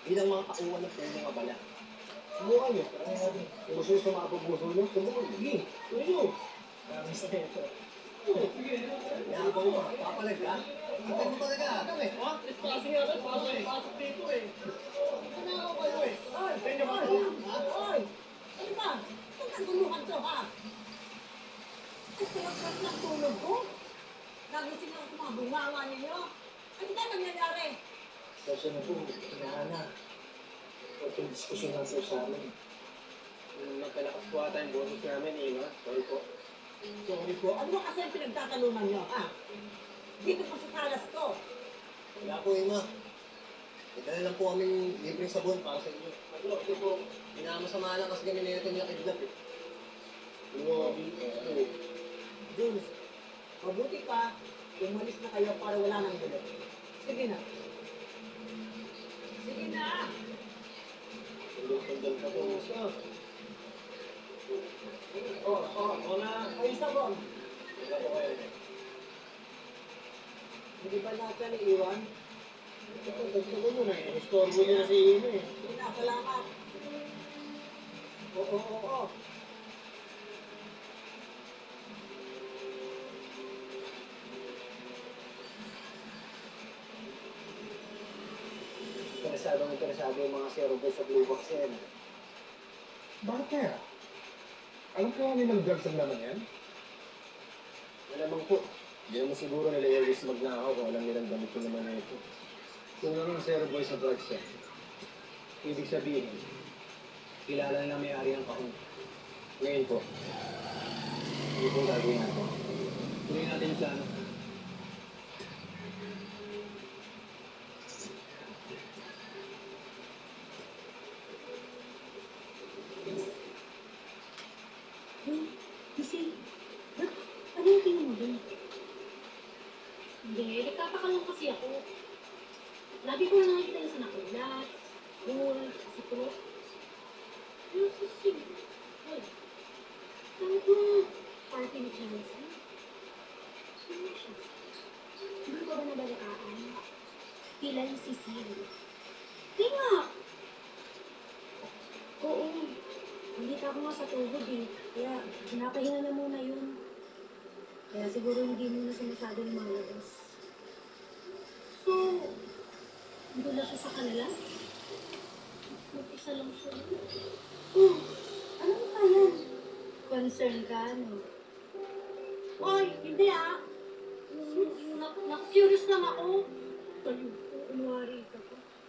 Bilang mga kauwan ng punong abala. Subukan nyo. Kung gusto nyo sumabog puso nyo, subukan nyo. Sige, tuloy nyo. Promise na ito. Yabang mo, papalag ka. Kapag mo talaga, kami. Ha? Espasyo nga ba? Pasok dito eh. Ano ako kayo eh? Ay! Ay! Ay! Ano ba? Itong kaguluhan to ha? Ay, sarap-sarap ng tulog ko. Nagising ako sa mga bungawa ninyo. Ano ba nangyayari? Kasi na po, inaana. Itong diskusyon lang po sa amin. Magkalakas po ata yung bonus namin, Ima. Sorry po. Sorry po. Ano ba kasi ang pinagtatanungan nyo, ha? Dito po sa salas ko. Wala po, Ima. Dala lang po kaming libreng sabon para sa inyo. Ito po, minamasama lang kasi kami na ito niya kidnap eh. Jules, mabuti pa, umalis na kayo para wala nang gulo. Sige na. Sige na! Sundal ka po, Musa. Wala. Ay, sabon. Wala po kayo. Hindi ba natin iiwan? Ito, gusto ko muna eh. Istorbo nyo na si Ino eh. Salamat. Oo. Interesado yung mga servo sa Blue Box yan. Bakit kaya? Alam kaya nilang drugs ang laman yan? Malamang po. Hindi naman siguro nila Elvis magnakaw kung alam nilang gamit ko naman na ito. Kung naman zero boy sa drugs yan, ibig sabihin, kilala na may-ari ang kahon. Ngayon po, hindi po gagawin natin. Tuloy natin yung plano. Kasi, ano yung tingin mo dun? Hindi, nagtataka lang kasi ako. Lagi ko na nakikita yung sa nakulat, goal, sa pro. Pero sa sim, wala. Sabi ko, party ni Chelsea. Sino siya? Hindi ko ba nabalikaan? Tila yung si Sil. Di nga! Oo. Hindi ka ako nga sa tuhod eh. Kaya, pinapahinga na muna yun. Kaya siguro hindi muna siya masyadong malabas. So, dula siya sa kanila? Mag-isa lang siya. Oh, ano mo kaya? Concern ka, no? Oy, hindi ah! Na-curious lang ako. Tayo, umwari ka.